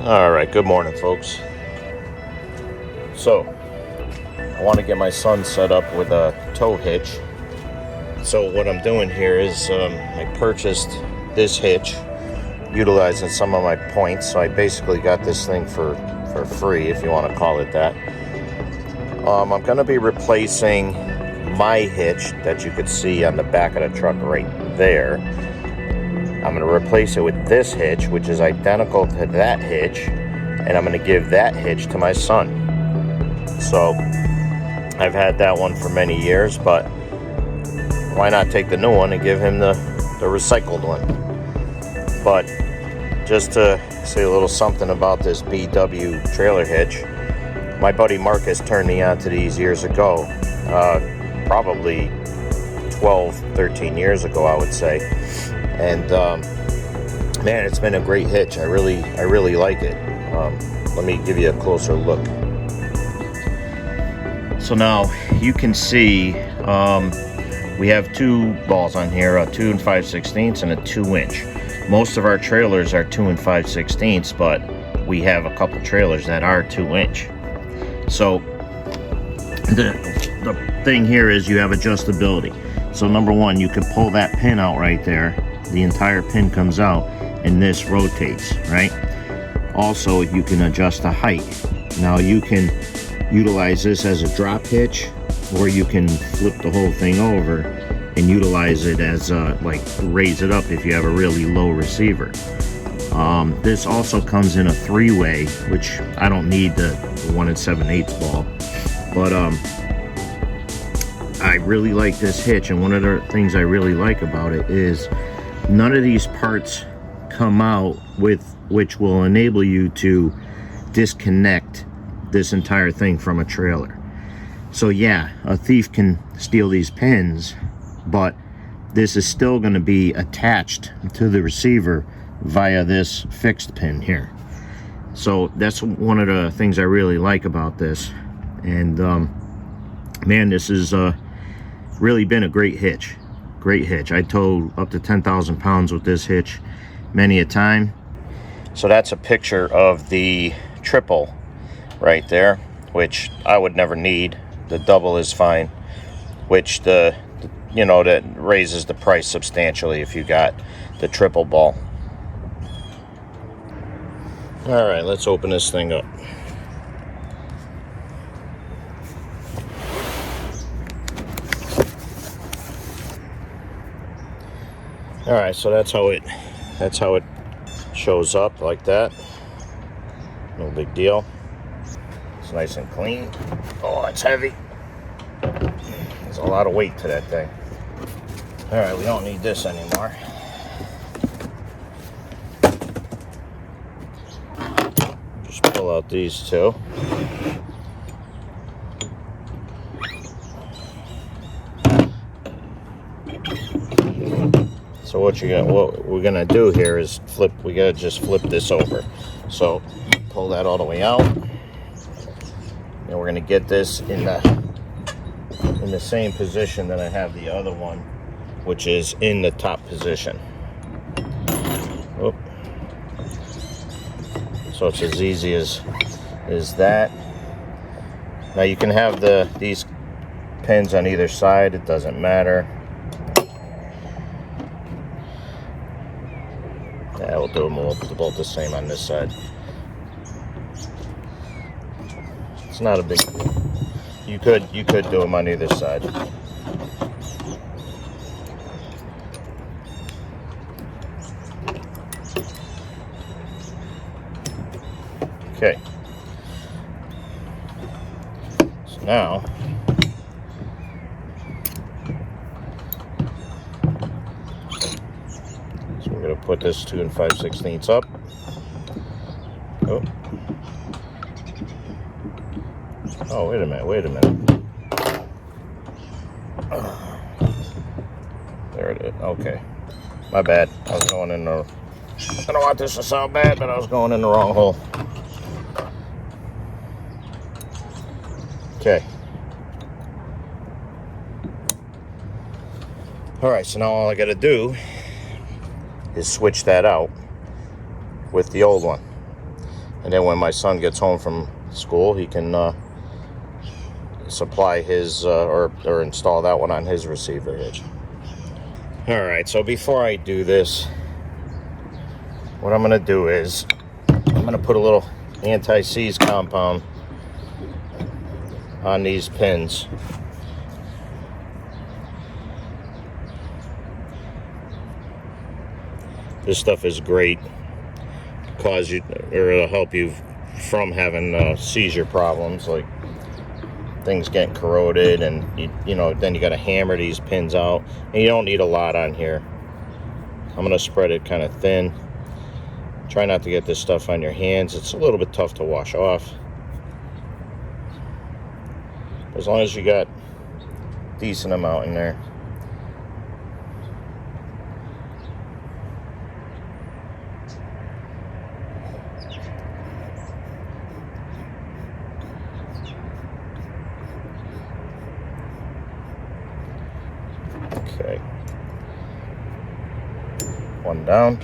All right, good morning, folks. So, I want to get my son set up with a tow hitch. So what I'm doing here is I purchased this hitch utilizing some of my points. So I basically got this thing for free, if you want to call it that. I'm going to be replacing my hitch that you could see on the back of the truck right there. I'm going to replace it with this hitch, which is identical to that hitch, and I'm going to give that hitch to my son. So I've had that one for many years, but why not take the new one and give him the recycled one? But just to say a little something about this BW trailer hitch, my buddy Marcus turned me on to these years ago, probably 12, 13 years ago, I would say. And man, it's been a great hitch. I really like it. Let me give you a closer look. So now you can see we have two balls on here, a 2 5/16 and a 2-inch. Most of our trailers are 2 5/16, but we have a couple trailers that are 2-inch. So the thing here is you have adjustability. So number one, you can pull that pin out right there. The entire pin comes out and this rotates, right? Also, you can adjust the height. Now you can utilize this as a drop hitch, or you can flip the whole thing over and utilize it as like raise it up if you have a really low receiver. This also comes in a 3-way, which I don't need the 1 7/8 ball, but I really like this hitch. And one of the things I really like about it is none of these parts come out with which will enable you to disconnect this entire thing from a trailer. So yeah, a thief can steal these pins, but this is still going to be attached to the receiver via this fixed pin here. So that's one of the things I really like about this. And man, this has really been a great hitch. Great hitch. I towed up to 10,000 pounds with this hitch many a time. So that's a picture of the triple right there, which I would never need. The double is fine, which that raises the price substantially if you got the triple ball. All right, let's open this thing up. All right, so that's how it shows up, like that. No big deal. It's nice and clean. Oh, it's heavy. There's a lot of weight to that thing. All right, we don't need this anymore. Just pull out these two. So what we're gonna do here is flip. We gotta just flip this over. So pull that all the way out, and we're gonna get this in the same position that I have the other one, which is in the top position. Oh. So it's as easy as that. Now you can have these pins on either side. It doesn't matter. Yeah, we'll do them both the same on this side. It's not a big deal. You could do them on either side. Okay. So now we're going to put this 2 5/16 up. Oh. Oh, wait a minute. There it is. Okay. My bad. I was going in the... I don't want this to sound bad, but I was going in the wrong hole. Okay. Alright, so now all I got to do is switch that out with the old one. And then when my son gets home from school, he can supply his or install that one on his receiver hitch. All right, so before I do this, what I'm gonna do is I'm gonna put a little anti-seize compound on these pins. This stuff is great, cause you, or it'll help you from having seizure problems, like things getting corroded, and you know, then you got to hammer these pins out, and you don't need a lot on here. I'm gonna spread it kind of thin. Try not to get this stuff on your hands. It's a little bit tough to wash off. As long as you got a decent amount in there. Okay. One down.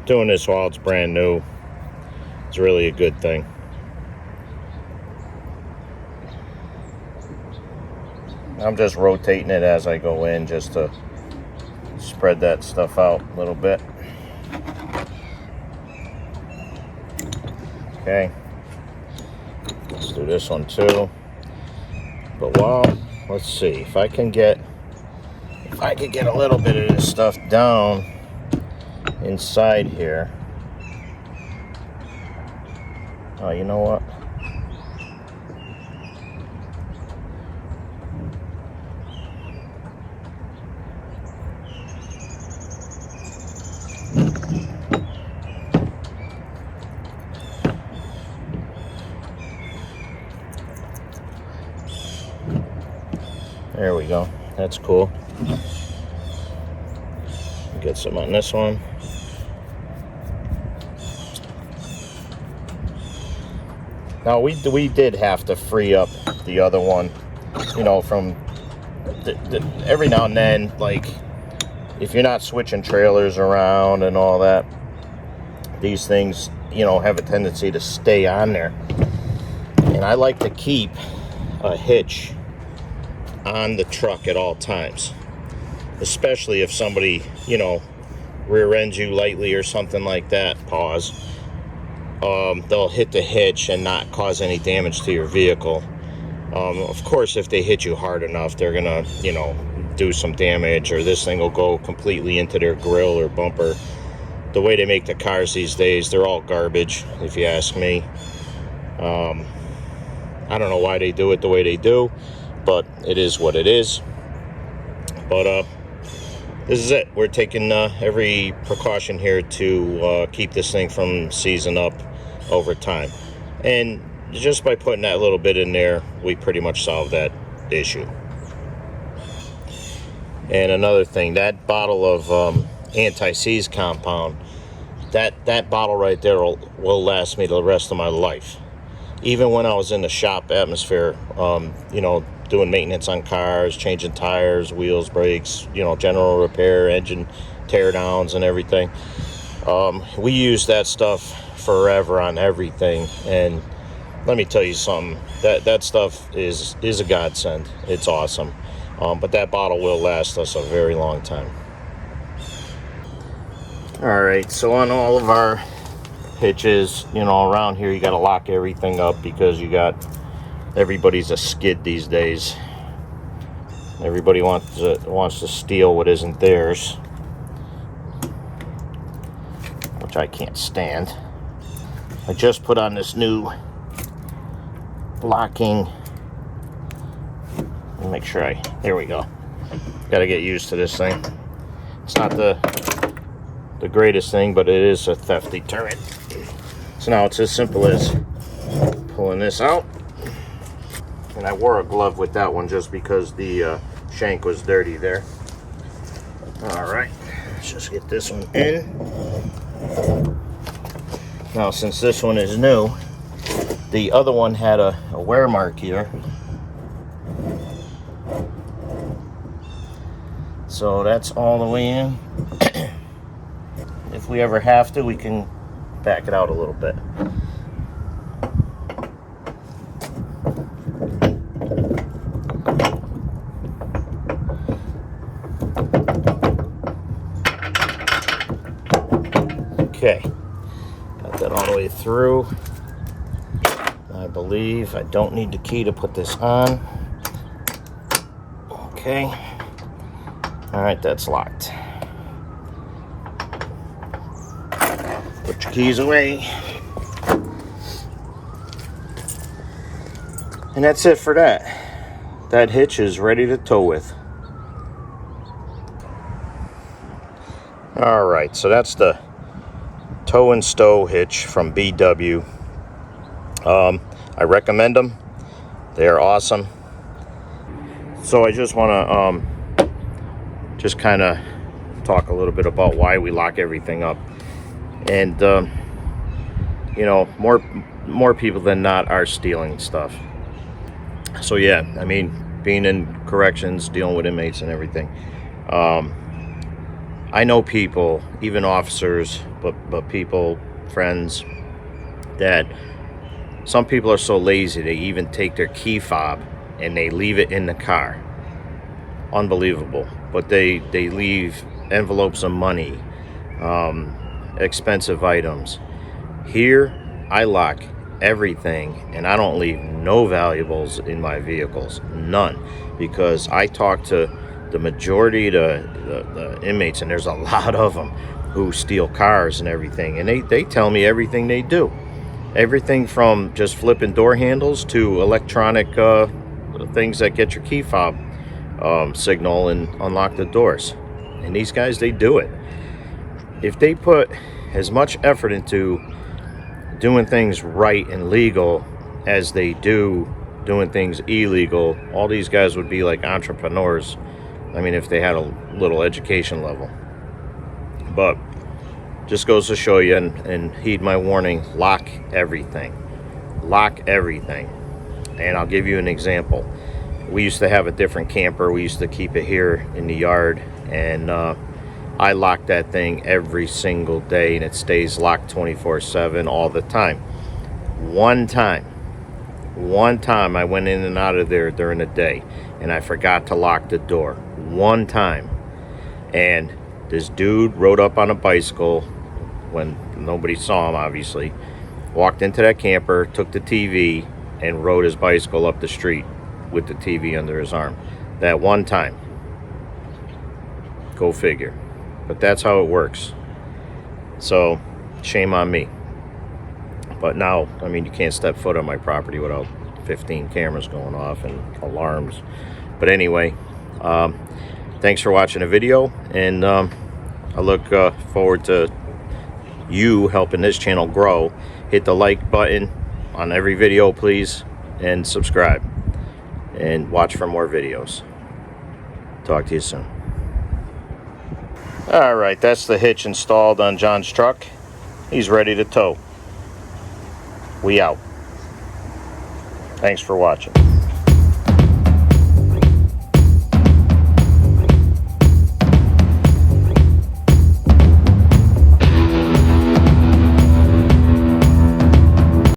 Doing this while it's brand new is really a good thing. I'm just rotating it as I go in, just to spread that stuff out a little bit. Okay, let's do this one too. But let's see if I can get a little bit of this stuff down inside here. Oh, you know what? There we go. That's cool. Get some on this one. Now we did have to free up the other one, you know, from every now and then, like if you're not switching trailers around and all that, these things, you know, have a tendency to stay on there. And I like to keep a hitch on the truck at all times, especially if somebody, you know, rear ends you lightly or something like that. Pause. They'll hit the hitch and not cause any damage to your vehicle. Of course, if they hit you hard enough, they're gonna, you know, do some damage, or this thing will go completely into their grill or bumper. The way they make the cars these days, they're all garbage, if you ask me. I don't know why they do it the way they do, but it is what it is. But this is it. We're taking every precaution here to keep this thing from seizing up over time. And just by putting that little bit in there, we pretty much solved that issue. And another thing, that bottle of anti-seize compound, that bottle right there will last me the rest of my life. Even when I was in the shop atmosphere, you know, doing maintenance on cars, changing tires, wheels, brakes, you know, general repair, engine tear downs and everything. We use that stuff forever on everything, and let me tell you something, that stuff is a godsend. It's awesome. But that bottle will last us a very long time. Alright, so on all of our hitches, you know, around here you got to lock everything up, because everybody's a skid these days. Everybody wants to steal what isn't theirs, which I can't stand. I just put on this new locking. Let me make sure there we go. Gotta get used to this thing. It's not the greatest thing, but it is a theft deterrent. So now it's as simple as pulling this out. And I wore a glove with that one just because the shank was dirty there. All right, let's just get this one in. Now, since this one is new, the other one had a wear mark here. So that's all the way in. If we ever have to, we can back it out a little bit. Okay, got that all the way through. I believe I don't need the key to put this on. Okay. All right, that's locked. Put your keys away. And that's it for that. That hitch is ready to tow with. All right, so that's the tow and stow hitch from BW. I recommend them. They're awesome. So I just want to just kind of talk a little bit about why we lock everything up. And you know, more people than not are stealing stuff. So yeah, I mean, being in corrections, dealing with inmates and everything, I know people, even officers, but people, friends, that some people are so lazy they even take their key fob and they leave it in the car. Unbelievable. But they leave envelopes of money, expensive items. Here, I lock everything, and I don't leave no valuables in my vehicles, none, because I talk to the majority of the inmates, and there's a lot of them who steal cars and everything, and they tell me everything they do, everything from just flipping door handles to electronic things that get your key fob signal and unlock the doors. And these guys, they do it. If they put as much effort into doing things right and legal as they do doing things illegal, all these guys would be like entrepreneurs. I mean, if they had a little education level. But just goes to show you, and heed my warning, lock everything. Lock everything. And I'll give you an example. We used to have a different camper. We used to keep it here in the yard, and I lock that thing every single day, and it stays locked 24/7 all the time. One time I went in and out of there during the day, and I forgot to lock the door. One time. And this dude rode up on a bicycle when nobody saw him, obviously, walked into that camper, took the TV, and rode his bicycle up the street with the TV under his arm. That one time. Go figure. But that's how it works. So, shame on me. But now, I mean, you can't step foot on my property without 15 cameras going off and alarms. But anyway, thanks for watching the video, and I look forward to you helping this channel grow. Hit the like button on every video, please, and subscribe, and watch for more videos. Talk to you soon. All right, that's the hitch installed on John's truck. He's ready to tow. We out. Thanks for watching.